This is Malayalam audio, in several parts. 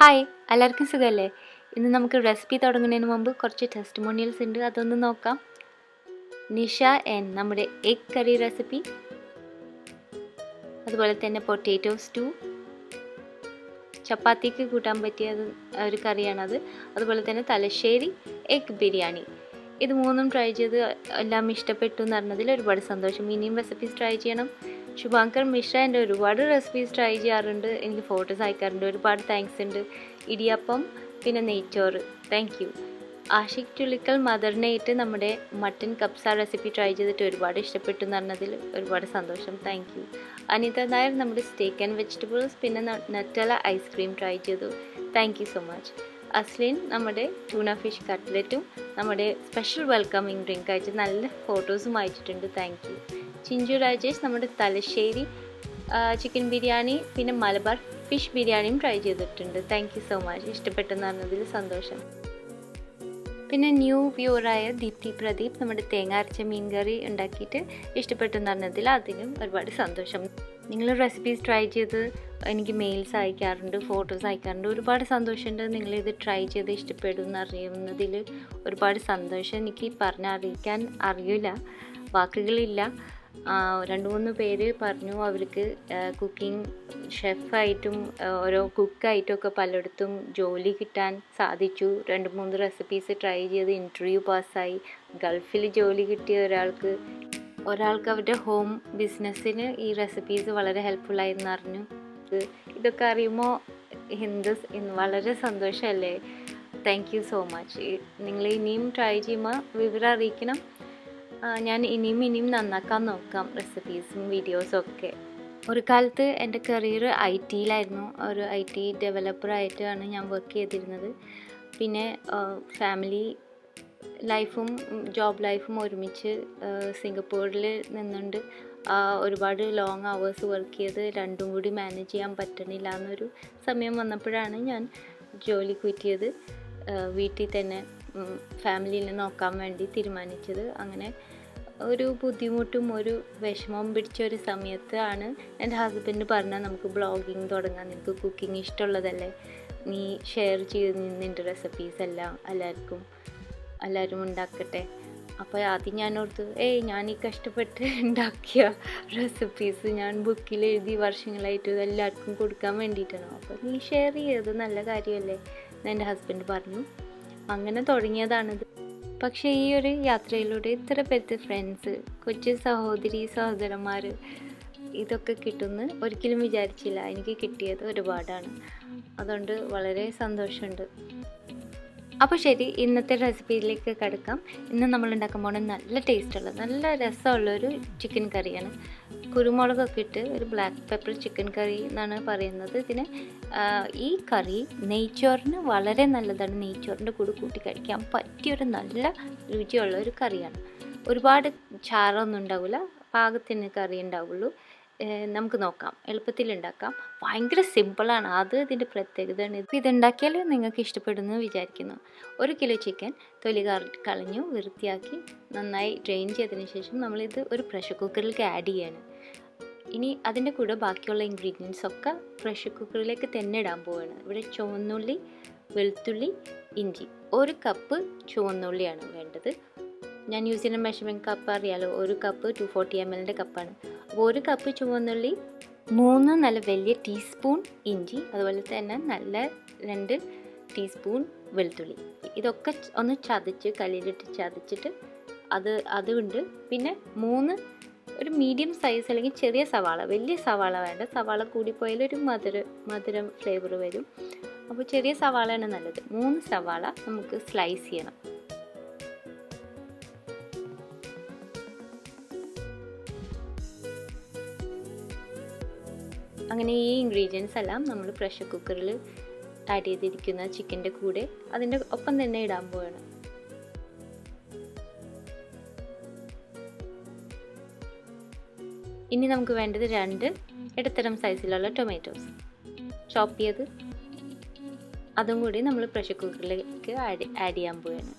ഹായ്, എല്ലാവർക്കും സുഖമല്ലേ? ഇന്ന് നമുക്ക് റെസിപ്പി തുടങ്ങുന്നതിന് മുമ്പ് കുറച്ച് ടെസ്റ്റിമോണിയൽസ് ഉണ്ട്, അതൊന്ന് നോക്കാം. നിഷ നമ്മുടെ എഗ് കറി റെസിപ്പി, അതുപോലെ തന്നെ പൊട്ടാറ്റോ സ്റ്റൂ, ചപ്പാത്തിക്ക് കൂട്ടാൻ പറ്റിയ ഒരു കറിയാണത്. അതുപോലെ തന്നെ തലശ്ശേരി എഗ് ബിരിയാണി. ഇത് മൂന്നും ട്രൈ ചെയ്ത് എല്ലാം ഇഷ്ടപ്പെട്ടു എന്ന് പറഞ്ഞതിൽ ഒരുപാട് സന്തോഷം. ഇനിയും റെസിപ്പീസ് ട്രൈ ചെയ്യണം. ശുഭാങ്കർ മിശ്ര എൻ്റെ ഒരുപാട് റെസിപ്പീസ് ട്രൈ ചെയ്യാറുണ്ട്, എനിക്ക് ഫോട്ടോസ് അയക്കാറുണ്ട്. ഒരുപാട് താങ്ക്സ് ഉണ്ട്. ഇടിയപ്പം, പിന്നെ നെയ്ച്ചോറ്, താങ്ക് യു. ആഷിഖ് ചുള്ളിക്കൽ മദറിനായിട്ട് നമ്മുടെ മട്ടൻ കബ്സ റെസിപ്പി ട്രൈ ചെയ്തിട്ട് ഒരുപാട് ഇഷ്ടപ്പെട്ടു എന്ന് പറഞ്ഞതിൽ ഒരുപാട് സന്തോഷം, താങ്ക് യു. അനിത നായർ നമ്മുടെ സ്റ്റേക്ക് ആൻഡ് വെജിറ്റബിൾസ് പിന്നെ നറ്റല ഐസ്ക്രീം ട്രൈ ചെയ്തു, താങ്ക് യു സോ മച്ച്. അസ്ലിൻ നമ്മുടെ ടൂണ ഫിഷ് കട്ട്ലറ്റും നമ്മുടെ സ്പെഷ്യൽ വെൽക്കമിങ് ഡ്രിങ്ക് അയച്ച് നല്ല ഫോട്ടോസും അയച്ചിട്ടുണ്ട്, താങ്ക് യു. ചിഞ്ചു രാജേഷ് നമ്മുടെ തലശ്ശേരി ചിക്കൻ ബിരിയാണി പിന്നെ മലബാർ ഫിഷ് ബിരിയാണിയും ട്രൈ ചെയ്തിട്ടുണ്ട്, താങ്ക് യു സോ മച്ച്. ഇഷ്ടപ്പെട്ടെന്ന് പറഞ്ഞതിൽ സന്തോഷം. പിന്നെ ന്യൂ വ്യൂവറായ ദീപ്തി പ്രദീപ് നമ്മുടെ തേങ്ങ അരച്ച മീൻ കറി ഉണ്ടാക്കിയിട്ട് ഇഷ്ടപ്പെട്ടെന്ന് പറഞ്ഞതിൽ അതിനും ഒരുപാട് സന്തോഷം. നിങ്ങൾ റെസിപ്പീസ് ട്രൈ ചെയ്ത് എനിക്ക് മെയിൽസ് അയക്കാറുണ്ട്, ഫോട്ടോസ് അയക്കാറുണ്ട്, ഒരുപാട് സന്തോഷമുണ്ട്. നിങ്ങളിത് ട്രൈ ചെയ്ത് ഇഷ്ടപ്പെടും എന്നറിയുന്നതിൽ ഒരുപാട് സന്തോഷം. എനിക്ക് പറഞ്ഞറിയിക്കാൻ അറിയില്ല, വാക്കുകളില്ല. 2-3 പേര് പറഞ്ഞു അവർക്ക് കുക്കിംഗ് ഷെഫായിട്ടും ഓരോ കുക്കായിട്ടും ഒക്കെ പലയിടത്തും ജോലി കിട്ടാൻ സാധിച്ചു. 2-3 റെസിപ്പീസ് ട്രൈ ചെയ്ത് ഇൻ്റർവ്യൂ പാസ്സായി. ഗൾഫിൽ ജോലി കിട്ടിയ ഒരാൾക്ക് അവരുടെ ഹോം ബിസിനസ്സിന് ഈ റെസിപ്പീസ് വളരെ ഹെൽപ്ഫുള്ളായെന്ന് അറിഞ്ഞു. ഇതൊക്കെ അറിയുമ്പോൾ വളരെ സന്തോഷമല്ലേ? Thank you so much. നിങ്ങൾ ഇനിയും ട്രൈ ചെയ്യുമ്പോൾ വിവരം അറിയിക്കണം. ഞാൻ ഇനിയും നന്നാക്കാൻ നോക്കാം റെസിപ്പീസും വീഡിയോസും ഒക്കെ. ഒരു കാലത്ത് എൻ്റെ കരിയർ IT-യിലായിരുന്നു. ഒരു IT ഡെവലപ്പറായിട്ടാണ് ഞാൻ വർക്ക് ചെയ്തിരുന്നത്. പിന്നെ ഫാമിലി ലൈഫും ജോബ് ലൈഫും ഒരുമിച്ച് സിംഗപ്പൂരിൽ നിന്നുകൊണ്ട് ഒരുപാട് ലോങ് അവേഴ്സ് വർക്ക് ചെയ്ത് രണ്ടും കൂടി മാനേജ് ചെയ്യാൻ പറ്റണില്ല എന്നൊരു സമയം വന്നപ്പോഴാണ് ഞാൻ ജോലി ക്വിറ്റ് ചെയ്ത് വീട്ടിൽ തന്നെ ഫാമിലിനെ നോക്കാൻ വേണ്ടി തീരുമാനിച്ചത്. അങ്ങനെ ഒരു ബുദ്ധിമുട്ടും ഒരു വിഷമം പിടിച്ച ഒരു സമയത്താണ് എൻ്റെ ഹസ്ബൻഡ് പറഞ്ഞാൽ നമുക്ക് ബ്ലോഗിങ് തുടങ്ങാം, നിനക്ക് കുക്കിംഗ് ഇഷ്ടമുള്ളതല്ലേ, നീ ഷെയർ ചെയ്ത് നിൻ്റെ റെസിപ്പീസ് എല്ലാം എല്ലാവരും ഉണ്ടാക്കട്ടെ. അപ്പോൾ ആദ്യം ഞാൻ ഓർത്തു, ഞാൻ ഈ കഷ്ടപ്പെട്ട് ഉണ്ടാക്കിയ റെസിപ്പീസ് ഞാൻ ബുക്കിൽ എഴുതി വർഷങ്ങളായിട്ട് എല്ലാവർക്കും കൊടുക്കാൻ വേണ്ടിയിട്ടാണ്, അപ്പോൾ നീ ഷെയർ ചെയ്തത് നല്ല കാര്യമല്ലേ എന്ന് എൻ്റെ ഹസ്ബൻഡ് പറഞ്ഞു. അങ്ങനെ തുടങ്ങിയതാണിത്. പക്ഷേ ഈ ഒരു യാത്രയിലൂടെ ഇത്ര പേർക്ക് ഫ്രണ്ട്സ്, കൊച്ചു സഹോദരന്മാർ ഇതൊക്കെ കിട്ടുമെന്ന് ഒരിക്കലും വിചാരിച്ചില്ല. എനിക്ക് കിട്ടിയത് ഒരുപാടാണ്, അതുകൊണ്ട് വളരെ സന്തോഷമുണ്ട്. അപ്പോൾ ശരി, ഇന്നത്തെ റെസിപ്പിയിലേക്ക് കിടക്കാം. ഇന്ന് നമ്മൾ ഉണ്ടാക്കാൻ പോകുന്നത് നല്ല ടേസ്റ്റുള്ള നല്ല രസമുള്ളൊരു ചിക്കൻ കറിയാണ്. കുരുമുളകൊക്കെ ഇട്ട് ഒരു ബ്ലാക്ക് പെപ്പർ ചിക്കൻ കറി എന്നാണ് പറയുന്നത് ഇതിന്. ഈ കറി നെയ്ച്ചോറിന് വളരെ നല്ലതാണ്. നെയ്ച്ചോറിൻ്റെ കൂടെ കൂട്ടി കഴിക്കാൻ പറ്റിയൊരു നല്ല രുചിയുള്ള ഒരു കറിയാണ്. ഒരുപാട് ചാറൊന്നും ഉണ്ടാവില്ല, പാകത്തിന് കറി ഉണ്ടാവുള്ളൂ. നമുക്ക് നോക്കാം, എളുപ്പത്തിൽ ഉണ്ടാക്കാം. ഭയങ്കര സിമ്പിളാണ്, അത് ഇതിൻ്റെ പ്രത്യേകതയാണ്. ഇതുണ്ടാക്കിയാൽ നിങ്ങൾക്ക് ഇഷ്ടപ്പെടുമെന്ന് വിചാരിക്കുന്നു. 1 കിലോ ചിക്കൻ തൊലി കളഞ്ഞു വൃത്തിയാക്കി നന്നായി ഡ്രെയിൻ ചെയ്തതിന് ശേഷം നമ്മളിത് ഒരു പ്രഷർ കുക്കറിലേക്ക് ആഡ് ചെയ്യാണ്. ഇനി അതിൻ്റെ കൂടെ ബാക്കിയുള്ള ഇൻഗ്രീഡിയൻസ് ഒക്കെ പ്രഷർ കുക്കറിലേക്ക് തന്നെ ഇടാൻ പോവുകയാണ്. ഇവിടെ ചുവന്നുള്ളി, വെളുത്തുള്ളി, ഇഞ്ചി. 1 കപ്പ് ചുവന്നുള്ളിയാണ് വേണ്ടത്. ഞാൻ യൂസ് ചെയ്യുന്ന മെഷർമെൻറ്റ് കപ്പ് അറിയാലോ, 1 കപ്പ് 240 ml കപ്പാണ്. അപ്പോൾ 1 കപ്പ് ചുവന്നുള്ളി, 3 നല്ല വലിയ ടീസ്പൂൺ ഇഞ്ചി, അതുപോലെ തന്നെ നല്ല 2 ടീസ്പൂൺ വെളുത്തുള്ളി. ഇതൊക്കെ ഒന്ന് ചതച്ച് കല്ലിലിട്ട് ചതച്ചിട്ട് അതുണ്ട്. പിന്നെ 3 ഒരു മീഡിയം സൈസ് അല്ലെങ്കിൽ ചെറിയ സവാള, വലിയ സവാള വേണ്ട, സവാള കൂടിപ്പോയാൽ ഒരു മധുരം ഫ്ലേവർ വരും. അപ്പോൾ ചെറിയ സവാളയാണ് നല്ലത്. 3 സവാള നമുക്ക് സ്ലൈസ് ചെയ്യണം. അങ്ങനെ ഈ ഇൻഗ്രീഡിയൻസ് എല്ലാം നമ്മൾ പ്രഷർ കുക്കറിൽ ആഡ് ചെയ്തിരിക്കുന്ന ചിക്കൻ്റെ കൂടെ അതിൻ്റെ ഒപ്പം തന്നെ ഇടാൻ പോവുകയാണ്. ഇനി നമുക്ക് വേണ്ടത് 2 ഇടത്തരം സൈസിലുള്ള ടൊമാറ്റോസ് ചോപ്പ് ചെയ്ത് അതും കൂടി നമ്മൾ പ്രഷർ കുക്കറിലേക്ക് ആഡ് ചെയ്യാൻ പോവുകയാണ്.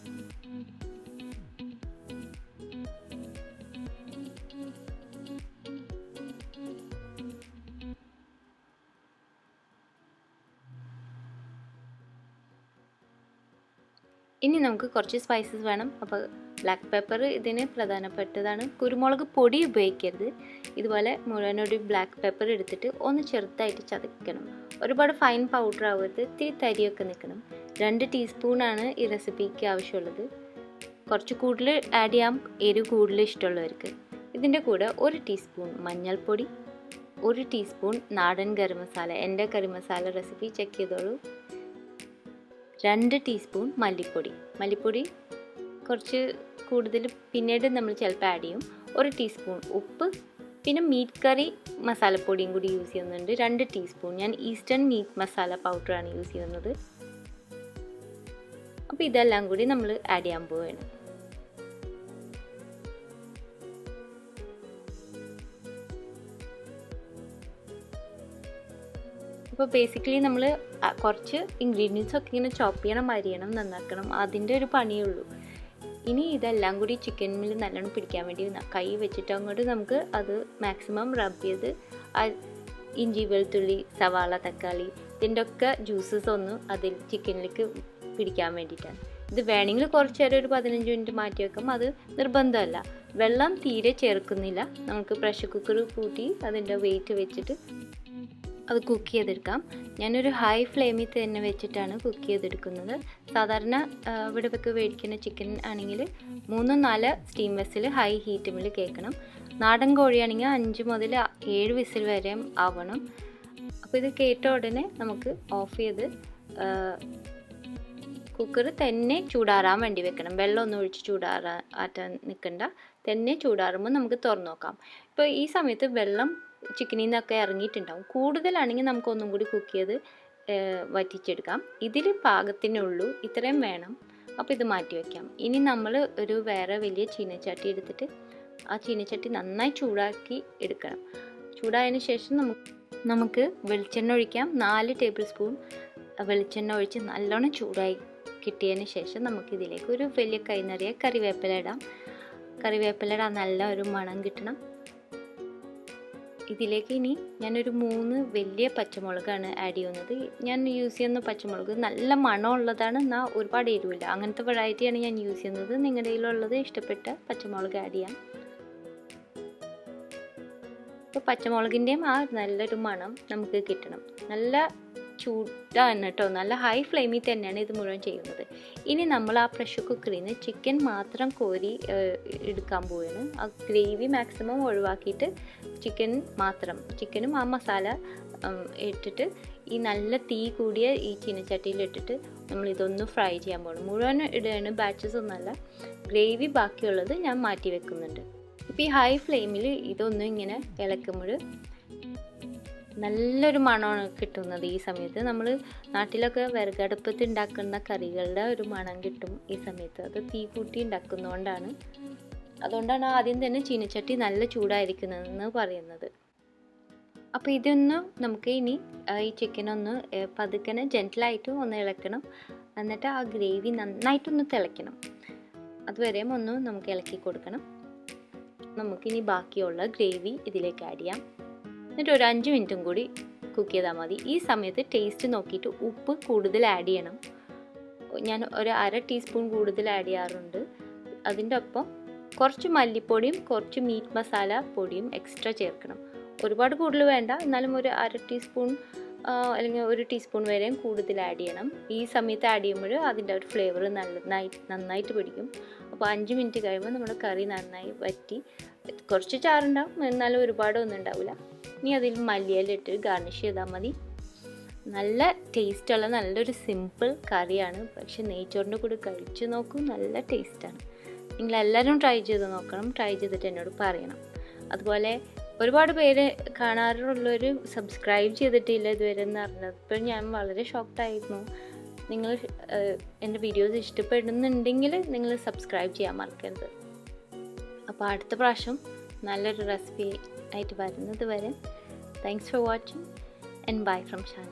ഇനി നമുക്ക് കുറച്ച് സ്പൈസസ് വേണം. അപ്പോൾ ബ്ലാക്ക് പെപ്പർ ഇതിന് പ്രധാനപ്പെട്ടതാണ്. കുരുമുളക് പൊടി ഉപയോഗിക്കരുത്. ഇതുപോലെ മുഴുവനൊരു ബ്ലാക്ക് പെപ്പർ എടുത്തിട്ട് ഒന്ന് ചെറുതായിട്ട് ചതക്കണം. ഒരുപാട് ഫൈൻ പൗഡർ ആവരുത്, ഇത്തിരി തരിയൊക്കെ നിൽക്കണം. 2 ടീസ്പൂണാണ് ഈ റെസിപ്പിക്ക് ആവശ്യമുള്ളത്. കുറച്ച് കൂടുതൽ ആഡ് ചെയ്യാം എരിവ് കൂടുതൽ ഇഷ്ടമുള്ളവർക്ക്. ഇതിൻ്റെ കൂടെ 1 ടീസ്പൂൺ മഞ്ഞൾപ്പൊടി, 1 ടീസ്പൂൺ നാടൻ ഗരം മസാല, എൻ്റെ കറി മസാല റെസിപ്പി ചെക്ക് ചെയ്തോളൂ. 2 ടീസ്പൂൺ മല്ലിപ്പൊടി കുറച്ച് കൂടുതൽ പിന്നീട് നമ്മൾ ചിലപ്പോൾ ആഡ് ചെയ്യും. 1 ടീസ്പൂൺ ഉപ്പ്, പിന്നെ മീറ്റ് കറി മസാലപ്പൊടിയും കൂടി യൂസ് ചെയ്യുന്നുണ്ട് 2 ടീസ്പൂൺ. ഞാൻ ഈസ്റ്റേൺ മീറ്റ് മസാല പൗഡറാണ് യൂസ് ചെയ്യുന്നത്. അപ്പോൾ ഇതെല്ലാം കൂടി നമ്മൾ ആഡ് ചെയ്യാൻ പോവുകയാണ്. അപ്പോൾ ബേസിക്കലി നമ്മൾ കുറച്ച് ഇൻഗ്രീഡിയൻസ് ഒക്കെ ഇങ്ങനെ ചോപ്പ് ചെയ്യണം, അരിയണം, നന്നാക്കണം, അതിൻ്റെ ഒരു പണിയേ ഉള്ളൂ. ഇനി ഇതെല്ലാം കൂടി ചിക്കനിൽ നല്ലോണം പിടിക്കാൻ വേണ്ടി കൈ വെച്ചിട്ട് അങ്ങോട്ട് നമുക്ക് അത് മാക്സിമം റബ്ബ് ചെയ്ത് ആ ഇഞ്ചി, വെളുത്തുള്ളി, സവാള, തക്കാളി ഇതിൻ്റെ ഒക്കെ ജ്യൂസസ് ഒന്ന് അതിൽ ചിക്കനിലേക്ക് പിടിക്കാൻ വേണ്ടിയിട്ടാണ്. ഇത് വേണമെങ്കിൽ കുറച്ച് നേരം ഒരു 15 മിനിറ്റ് മാറ്റി വെക്കാം, അത് നിർബന്ധമല്ല. വെള്ളം തീരെ ചേർക്കുന്നില്ല. നമുക്ക് പ്രഷർ കുക്കർ കൂട്ടി അതിൻ്റെ വെയിറ്റ് വെച്ചിട്ട് അത് കുക്ക് ചെയ്തെടുക്കാം. ഞാനൊരു ഹൈ ഫ്ലെയിമിൽ തന്നെ വെച്ചിട്ടാണ് കുക്ക് ചെയ്തെടുക്കുന്നത്. സാധാരണ ഇവിടെയൊക്കെ മേടിക്കുന്ന ചിക്കൻ ആണെങ്കിൽ 3-4 സ്റ്റീം വെസിൽ ഹൈ ഹീറ്റിൽ കേൾക്കണം. നാടൻ കോഴിയാണെങ്കിൽ 5 മുതൽ 7 വിസിൽ വരെ ആവണം. അപ്പോൾ ഇത് കേട്ട ഉടനെ നമുക്ക് ഓഫ് ചെയ്ത് കുക്കർ തന്നെ ചൂടാറാൻ വേണ്ടി വെക്കണം. വെള്ളമൊന്നും ഒഴിച്ച് ചൂടാറാൻ നിൽക്കണ്ട. തന്നെ ചൂടാറുമ്പോൾ നമുക്ക് തുറന്നു നോക്കാം. ഇപ്പോൾ ഈ സമയത്ത് വെള്ളം ചിക്കനിൽ നിന്നൊക്കെ ഇറങ്ങിയിട്ടുണ്ടാവും. കൂടുതലാണെങ്കിൽ നമുക്കൊന്നും കൂടി കുക്ക് ചെയ്ത് വറ്റിച്ചെടുക്കാം. ഇതിൽ പാകത്തിനുള്ളൂ, ഇത്രയും വേണം. അപ്പോൾ ഇത് മാറ്റി വയ്ക്കാം. ഇനി നമ്മൾ ഒരു വേറെ വലിയ ചീനച്ചട്ടി എടുത്തിട്ട് ആ ചീനച്ചട്ടി നന്നായി ചൂടാക്കി എടുക്കണം. ചൂടായതിന് ശേഷം നമുക്ക് വെളിച്ചെണ്ണ ഒഴിക്കാം. 4 ടേബിൾ സ്പൂൺ വെളിച്ചെണ്ണ ഒഴിച്ച് നല്ലോണം ചൂടായി കിട്ടിയതിന് ശേഷം നമുക്കിതിലേക്ക് ഒരു വലിയ കൈ നിറയെ കറിവേപ്പില ഇടാം. കറിവേപ്പിലയുടെ നല്ല ഒരു മണം കിട്ടണം. ഇതിലേക്ക് ഇനി ഞാനൊരു 3 വലിയ പച്ചമുളകാണ് ആഡ് ചെയ്യുന്നത്. ഞാൻ യൂസ് ചെയ്യുന്ന പച്ചമുളക് നല്ല മണമുള്ളതാണ്, എന്നാൽ ഒരുപാട് എരിവില്ല. അങ്ങനത്തെ വെറൈറ്റിയാണ് ഞാൻ യൂസ് ചെയ്യുന്നത്. നിങ്ങളുടെ കയ്യിലുള്ളത് ഇഷ്ടപ്പെട്ട പച്ചമുളക് ആഡ് ചെയ്യാം. ഇപ്പോൾ പച്ചമുളകിൻ്റെയും ആ നല്ലൊരു മണം നമുക്ക് കിട്ടണം. നല്ല ചൂടാണ് കേട്ടോ, നല്ല ഹൈ ഫ്ലെയിമിൽ തന്നെയാണ് ഇത് മുഴുവൻ ചെയ്യുന്നത്. ഇനി നമ്മൾ ആ പ്രഷർ കുക്കറിൽ നിന്ന് ചിക്കൻ മാത്രം കോരി എടുക്കാൻ പോവുകയാണ്. ആ ഗ്രേവി മാക്സിമം ഒഴിവാക്കിയിട്ട് ചിക്കനും ആ മസാല ഇട്ടിട്ട് ഈ നല്ല തീ കൂടിയ ഈ ചീനച്ചട്ടിയിലിട്ടിട്ട് നമ്മളിതൊന്ന് ഫ്രൈ ചെയ്യാൻ പോകണം. മുഴുവൻ ഇടുകയാണ്, ബാച്ചസ് ഒന്നുമല്ല. ഗ്രേവി ബാക്കിയുള്ളത് ഞാൻ മാറ്റി വെക്കുന്നുണ്ട്. ഇപ്പോൾ ഈ ഹൈ ഫ്ലെയിമിൽ ഇതൊന്നും ഇങ്ങനെ ഇളക്കുമ്പോൾ നല്ലൊരു മണമാണ് കിട്ടുന്നത്. ഈ സമയത്ത് നമ്മൾ നാട്ടിലൊക്കെ വിറകടുപ്പത്ത് ഉണ്ടാക്കുന്ന കറികളുടെ ഒരു മണം കിട്ടും ഈ സമയത്ത്. അത് തീ കൂട്ടി അതുകൊണ്ടാണ് ആദ്യം തന്നെ ചീനച്ചട്ടി നല്ല ചൂടായിരിക്കുന്നതെന്ന് പറയുന്നത്. അപ്പോൾ ഇതൊന്ന് നമുക്ക് ഇനി ഈ ചിക്കനൊന്ന് പതുക്കനെ ജെൻറ്റിലായിട്ട് ഒന്ന് ഇളക്കണം. എന്നിട്ട് ആ ഗ്രേവി നന്നായിട്ടൊന്ന് തിളയ്ക്കണം. അതുവരെയും ഒന്ന് നമുക്ക് ഇളക്കി കൊടുക്കണം. നമുക്കിനി ബാക്കിയുള്ള ഗ്രേവി ഇതിലേക്ക് ആഡ് ചെയ്യാം. എന്നിട്ട് ഒരു 5 മിനിറ്റും കൂടി കുക്ക് ചെയ്താൽ മതി. ഈ സമയത്ത് ടേസ്റ്റ് നോക്കിയിട്ട് ഉപ്പ് കൂടുതൽ ആഡ് ചെയ്യണം. ഞാൻ ഒരു 1/2 ടീസ്പൂൺ കൂടുതൽ ആഡ് ചെയ്യാറുണ്ട്. അതിൻ്റെ ഒപ്പം കുറച്ച് മല്ലിപ്പൊടിയും കുറച്ച് മീറ്റ് മസാല പൊടിയും എക്സ്ട്രാ ചേർക്കണം. ഒരുപാട് കൂടുതൽ വേണ്ട, എന്നാലും ഒരു 1/2 ടീസ്പൂൺ അല്ലെങ്കിൽ 1 ടീസ്പൂൺ വരെയും കൂടുതൽ ആഡ് ചെയ്യണം. ഈ സമയത്ത് ആഡ് ചെയ്യുമ്പോൾ അതിൻ്റെ ഒരു ഫ്ലേവർ നന്നായിട്ട് പിടിക്കും. അപ്പോൾ 5 മിനിറ്റ് കഴിയുമ്പോൾ നമ്മുടെ കറി നന്നായി വറ്റി, കുറച്ച് ചാറുണ്ടാവും, എന്നാലും ഒരുപാടൊന്നും ഉണ്ടാവില്ല. ഇനി അതിൽ മല്ലിയിലിട്ട് ഗാർണിഷ് ചെയ്താൽ മതി. നല്ല ടേസ്റ്റുള്ള നല്ലൊരു സിമ്പിൾ കറിയാണ്. പക്ഷെ നെയ്ച്ചോറിൻ്റെ കൂടെ കഴിച്ച് നോക്കൂ, നല്ല ടേസ്റ്റാണ്. നിങ്ങളെല്ലാവരും ട്രൈ ചെയ്ത് നോക്കണം. ട്രൈ ചെയ്തിട്ട് എന്നോട് പറയണം. അതുപോലെ ഒരുപാട് പേര് കാണാറുള്ളവർ സബ്സ്ക്രൈബ് ചെയ്തിട്ടില്ല ഇതുവരെ എന്ന് പറഞ്ഞത്. ഇപ്പോൾ ഞാൻ വളരെ ഷോക്ക്ഡായിരുന്നു. നിങ്ങൾ എൻ്റെ വീഡിയോസ് ഇഷ്ടപ്പെടുന്നുണ്ടെങ്കിൽ നിങ്ങൾ സബ്സ്ക്രൈബ് ചെയ്യാൻ മറക്കരുത്. അപ്പോൾ അടുത്ത പ്രാവശ്യം നല്ലൊരു റെസിപ്പി ആയിട്ട് വരുന്നത് വരെ thanks for watching and bye from Shana.